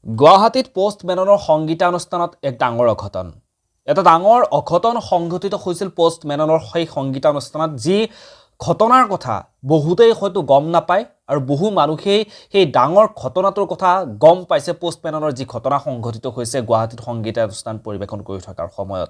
গুৱাহাটীত পোষ্টমেনৰ সংগীতানুষ্ঠানত এক ডাঙৰ অঘটন এটা ডাঙৰ অঘটন সংঘটিত হৈছিল পোষ্টমেনৰ সেই সংগীতানুষ্ঠানত যি ঘটনাৰ কথা বহুতেই হয়তো গম নাপায় আৰু বহু মানুহেই সেই ডাঙৰ ঘটনাটোৰ কথা গম পাইছে পোষ্টমেনৰ যি ঘটনা সংঘটিত হৈছে গুৱাহাটীত সংগীতানুষ্ঠান পৰিৱেশন কৰি থকাৰ সময়ত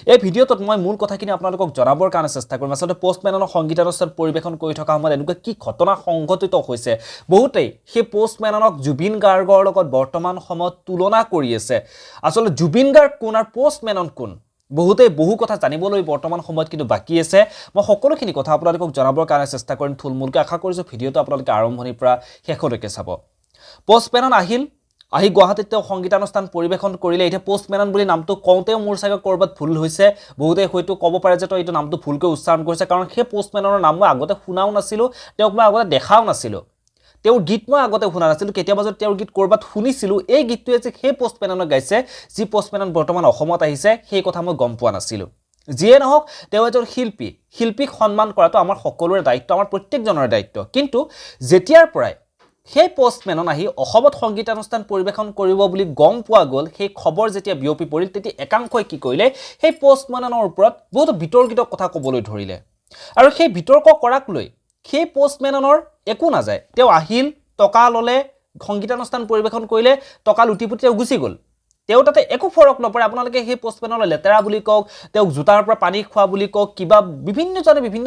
এই ভিডিঅ'টোত মই মূল কথাখিনি আপোনালোকক জনাবৰ কাৰণে চেষ্টা কৰিম আসলে পোষ্টমেনৰ সংগীতানুষ্ঠান পৰিৱেশন কৰি থকা সময়ত এনেকুৱা কি ঘটনা সংঘটিত হৈছে বহুতেই সেই পোষ্টমেনক জুবিন গাৰ্গৰ লগত বৰ্তমান সময়ত তুলনা কৰি আছে আসলে জুবিন গাৰ্গ কোন আৰু পোষ্টমেনন কোন বহুতেই বহু কথা জানিবলৈ বৰ্তমান সময়ত কিন্তু বাকি আছে মই সকলোখিনি কথা আপোনালোকক জনাবৰ কাৰণে চেষ্টা কৰিম থুলমূলকৈ আশা কৰিছো ভিডিঅ'টো আপোনালোকে আৰম্ভণিৰ পৰা শেষলৈকে চাব পোষ্টমেনন আহি গুৱাহাটীত সংগীতানুষ্ঠান পৰিৱেশন কৰিলে এতিয়া পোষ্টমেনন বুলি নামটো কওঁতেও মোৰ চাগে কৰবাত ভুল হৈছে বহুতে হয়তো ক'ব পাৰে যে এইটো নামটো ভুলকৈ উচ্চাৰণ কৰিছে কাৰণ সেই পোষ্টমেনৰ নাম মই আগতে শুনাও নাছিলো তেওঁক মই আগতে দেখাও নাছিলো তেওঁৰ গীত মই আগতে শুনা নাছিলো কেতিয়াবা যদি তেওঁৰ গীত কৰবাত শুনিছিলো এই গীতটোৱে যে সেই পোষ্টমেননে গাইছে যি পোষ্টমেনন বৰ্তমান অসমত আহিছে সেই কথা মই গম পোৱা নাছিলো যিয়ে নহওক তেওঁ এজন শিল্পীক সন্মান কৰাটো আমাৰ সকলোৰে দায়িত্ব আমাৰ প্ৰত্যেকজনৰ দায়িত্ব কিন্তু যেতিয়াৰ পৰাই সেই পোষ্টমেনন আহি অসমত সংগীতানুষ্ঠান পৰিৱেশন কৰিব বুলি গম পোৱা গ'ল সেই খবৰ যেতিয়া বিয়পি পৰিল তেতিয়া একাংশই কি কৰিলে সেই পোষ্টমেননৰ ওপৰত বহুত বিতৰ্কিত কথা ক'বলৈ ধৰিলে আৰু সেই বিতৰ্ক কৰাক লৈ সেই পোষ্টমেননৰ একো নাযায় তেওঁ আহিল টকা ললে সংগীতানুষ্ঠান পৰিৱেশন কৰিলে টকা লুটিপুটি তেওঁ গুচি গ'ল তেওঁ তাতে একো ফৰক নপৰে আপোনালোকে সেই পোষ্টমেননৰ লেতেৰা বুলি কওক তেওঁ জোতাৰ পৰা পানী খোৱা বুলি কওক কিবা বিভিন্ন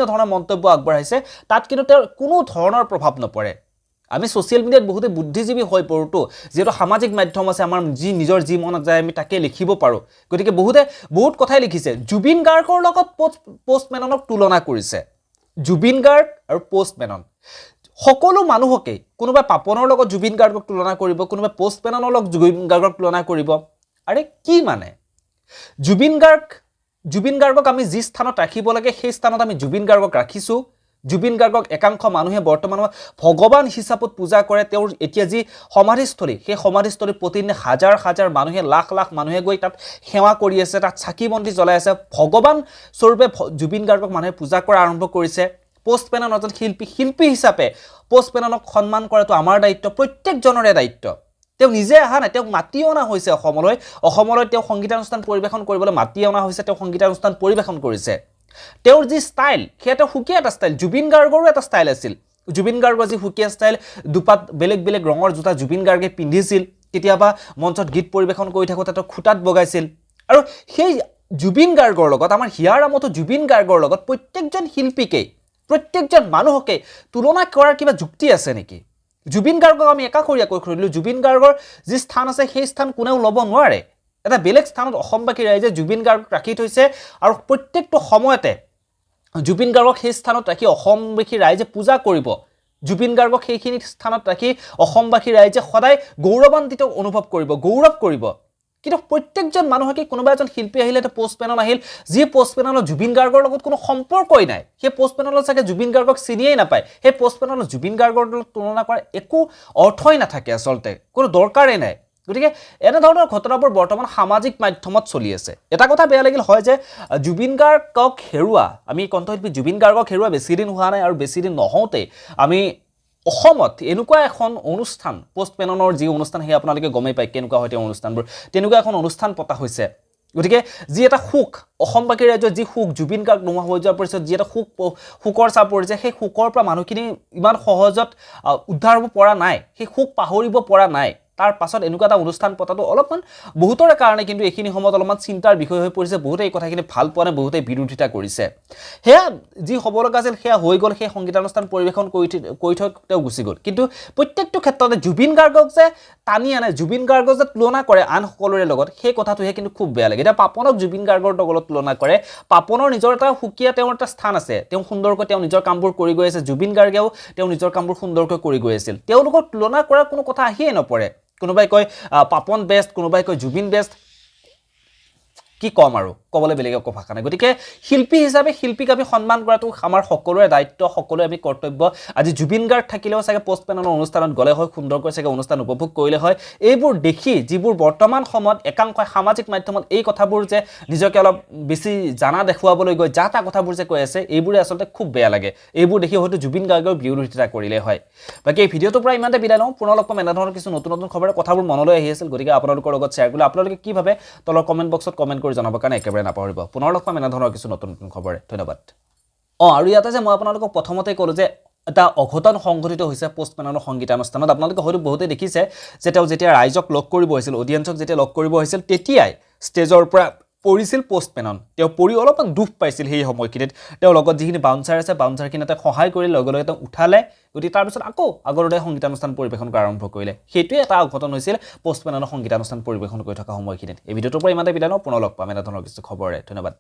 ধৰণৰ মন্তব্য আগবঢ়াইছে তাত কিন্তু তেওঁৰ কোনো ধৰণৰ প্ৰভাৱ নপৰে আমি সোশ্যাল মিডিয়াত বহুতে বুদ্ধিজীৱী হৈ পৰোতো যেটো সামাজিক মাধ্যম আছে আমাৰ নিজৰ যি মনত যায় আমি তাকে লিখিব পাৰো গতিকে বহুত কথাই লিখিছে জুবিন গাৰ্গৰ লগত পোষ্টমেননক তুলনা কৰিছে জুবিন গাৰ্গ আৰু পোষ্টমেনন সকলো মানুহকে কোনোবা পাপনৰ লগত জুবিন গাৰ্গক তুলনা কৰিব কোনোবা পোষ্টমেননৰ লগত জুবিন গাৰ্গক তুলনা কৰিব আৰে কি মানে জুবিন গাৰ্গক আমি যি স্থানত ৰাখিব লাগে সেই স্থানত আমি জুবিন গাৰ্গক ৰাখিছো জুবিন গাৰ্গক একাংশ মানুহে বৰ্তমানত ভগৱান হিচাপত পূজা কৰে তেওঁৰ এতিয়া যি সমাধিস্থলী সেই সমাধিস্থলীত প্ৰতিদিনে হাজাৰ মানুহে লাখ মানুহে গৈ তাত সেৱা কৰি আছে তাত চাকি বন্তি জ্বলাই আছে ভগৱান স্বৰূপে জুবিন গাৰ্গক মানুহে পূজা কৰা আৰম্ভ কৰিছে পোষ্টমেনন এজন শিল্পী হিচাপে পোষ্টমেননক সন্মান কৰাটো আমাৰ দায়িত্ব প্ৰত্যেকজনৰে দায়িত্ব তেওঁ নিজে আহা নাই তেওঁক মাতি অনা হৈছে অসমলৈ তেওঁ সংগীতানুষ্ঠান পৰিৱেশন কৰিবলৈ মাতি অনা হৈছে তেওঁ সংগীতানুষ্ঠান পৰিৱেশন কৰিছে তেওঁৰ যি ষ্টাইল সেটা হুকিয়া এটা ষ্টাইল জুবিন গাৰ্গৰো এটা ষ্টাইল আছিল জুবিন গাৰ্গৰ যি হুকিয়া ষ্টাইল দুপাত বেলেগ ৰঙৰ জোতা জুবিন গাৰ্গে পিন্ধিছিল কেতিয়াবা মঞ্চত গীত পৰিৱেশন কৰি থাকোতে তেওঁ খুটাত বগাইছিল আৰু সেই জুবিন গাৰ্গৰ লগত আমাৰ হিয়াৰামতো জুবিন গাৰ্গৰ লগত প্ৰত্যেকজন মানুহকে তুলনা কৰাৰ কিবা যুক্তি আছে নেকি জুবিন গাৰ্গক আমি একাখৰীয়াকৈ কৰিলো জুবিন গাৰ্গৰ যি স্থান আছে সেই স্থান কোনেও ল'ব নোৱাৰে এটা বেলেগ স্থানত অসমবাসী ৰাইজে জুবিন গাৰ্গক ৰাখি থৈছে আৰু প্ৰত্যেকটো সময়তে জুবিন গাৰ্গক সেই স্থানত ৰাখি অসমবাসী ৰাইজে পূজা কৰিব জুবিন গাৰ্গক সেইখিনি স্থানত ৰাখি অসমবাসী ৰাইজে সদায় গৌৰৱান্বিত অনুভৱ কৰিব গৌৰৱ কৰিব কিন্তু প্ৰত্যেকজন মানুহকে কোনোবা এজন শিল্পী আহিলে এটা পোষ্টমেনন আহিল যি পোষ্টমেননৰ জুবিন গাৰ্গৰ লগত কোনো সম্পৰ্কই নাই সেই পোষ্টমেননৰ চাগে জুবিন গাৰ্গক চিনিয়েই নাপায় সেই পোষ্টমেননৰ জুবিন গাৰ্গৰ লগত তুলনা কৰাৰ একো অৰ্থই নাথাকে আচলতে কোনো দৰকাৰেই নাই গতিকে এনে ধৰণৰ ঘটনাবোৰ বৰ্তমান সামাজিক মাধ্যমত চলি আছে এটা কথা বেয়া লাগিল হয় যে জুবিন গাৰ্গক হেৰুৱা আমি কণ্ঠশিল্পী জুবিন গাৰ্গক হেৰুৱা বেছি দিন হোৱা নাই আৰু বেছি দিন নহওঁতে আমি অসমত এনেকুৱা এখন অনুষ্ঠান পোষ্টমেননৰ যি অনুষ্ঠান সেই আপোনালোকে গমেই পায় কেনেকুৱা হয় তেওঁ অনুষ্ঠানবোৰ তেনেকুৱা এখন অনুষ্ঠান পতা হৈছে গতিকে যি এটা সুখ অসমবাসী ৰাইজৰ যি সুখ জুবিন গাৰ্গ নোহোৱা হৈ যোৱাৰ পিছত যি এটা সুখৰ চাপ পৰিছে সেই সুখৰ পৰা মানুহখিনি ইমান সহজত উদ্ধাৰ হ'ব পৰা নাই সেই সুখ পাহৰিব পৰা নাই তাৰ পাছত এনেকুৱা এটা অনুষ্ঠান পতাটো অলপমান বহুতৰে কাৰণে কিন্তু এইখিনি সময়ত অলপমান চিন্তাৰ বিষয় হৈ পৰিছে বহুতে এই কথাখিনি ভাল পোৱা নাই বহুতে বিৰোধিতা কৰিছে হেয়া যি হ'ব লগা আছিল সেয়া হৈ গ'ল সেই সংগীতানুষ্ঠান পৰিৱেশন কৰি থৈ তেওঁ গুচি গ'ল কিন্তু প্ৰত্যেকটো ক্ষেত্ৰতে জুবিন গাৰ্গক যে টানি আনে জুবিন গাৰ্গক যে তুলনা কৰে আন সকলোৰে লগত সেই কথাটোহে কিন্তু খুব বেয়া লাগে এতিয়া পাপনক জুবিন গাৰ্গৰ লগত তুলনা কৰে পাপনৰ নিজৰ এটা সুকীয়া তেওঁৰ এটা স্থান আছে তেওঁ সুন্দৰকৈ তেওঁ নিজৰ কামবোৰ কৰি গৈ আছে জুবিন গাৰ্গেও তেওঁ নিজৰ কামবোৰ সুন্দৰকৈ কৰি গৈ আছিল তেওঁলোকক তুলনা কৰাৰ কোনো কথা আহিয়ে নপৰে কোনোবাই কয় পাপন বেষ্ট কোনোবাই কয় জুবিন বেষ্ট কি ক'ম আৰু ক'বলৈ বেলেগ একো ভাষা নাই গতিকে শিল্পী হিচাপে শিল্পীক আমি সন্মান কৰাটো আমাৰ সকলোৰে দায়িত্ব সকলোৰে আমি কৰ্তব্য আজি জুবিন গাৰ্গ থাকিলেও চাগে পোষ্ট পেনেলৰ অনুষ্ঠানত গ'লে হয় সুন্দৰকৈ চাগে অনুষ্ঠান উপভোগ কৰিলে হয় এইবোৰ দেখি যিবোৰ বৰ্তমান সময়ত একাংশই সামাজিক মাধ্যমত এই কথাবোৰ যে নিজকে অলপ বেছি জানা দেখুৱাবলৈ গৈ যা তা কথাবোৰ যে কৈ আছে এইবোৰে আচলতে খুব বেয়া লাগে এইবোৰ দেখি হয়তো জুবিন গাৰ্গৰ বিৰোধিতা কৰিলে হয় বাকী এই ভিডিঅ'টোৰ পৰা ইমানতে বিদায় লওঁ পুনৰ লগ পাম এনেধৰণৰ কিছু নতুন নতুন খবৰে কথাবোৰ মনলৈ আহি আছিল গতিকে আপোনালোকৰ লগত শ্বেয়াৰ কৰিলে আপোনালোকে কি ভাবে তলৰ কমেণ্ট বক্সত কমেণ্ট কৰি জনাবৰ কাৰণে একেবাৰে নাপাহৰিব পুনৰ লগ পাম এনেধৰণৰ কিছু নতুন নতুন খবৰে ধন্যবাদ আৰু ইয়াতে যে মই আপোনালোকক প্ৰথমতে ক'লো যে এটা অঘটন সংঘটিত হৈছে পোষ্ট পেনেলৰ সংগীতানুষ্ঠানত আপোনালোকে হয়তো বহুতেই দেখিছে যে তেওঁ যেতিয়া ৰাইজক লগ কৰিব হৈছিল অডিয়েন্সক যেতিয়া লগ কৰিব হৈছিল তেতিয়াই ষ্টেজৰ পৰা পৰিছিল পোষ্ট পেনন তেওঁ পৰি অলপমান দুখ পাইছিল সেই সময়খিনিত তেওঁ লগত যিখিনি বাউন্সাৰ আছে বাউন্সাৰখিনি তাক সহায় কৰি লগে লগে তেওঁ উঠালে গতিকে তাৰপিছত আকৌ আগৰদৰে সংগীতানুষ্ঠান পৰিৱেশন কৰা আৰম্ভ কৰিলে সেইটোৱে এটা অঘটন হৈছিল পোষ্ট পেনেলৰ সংগীতানুষ্ঠান পৰিৱেশন কৰি থকা সময়খিনিত এই ভিডিঅ'টোৰ পৰা ইমানতে বিদায় লওঁ পুনৰ লগ পাম এনেধৰণৰ কিছু খবৰে ধন্যবাদ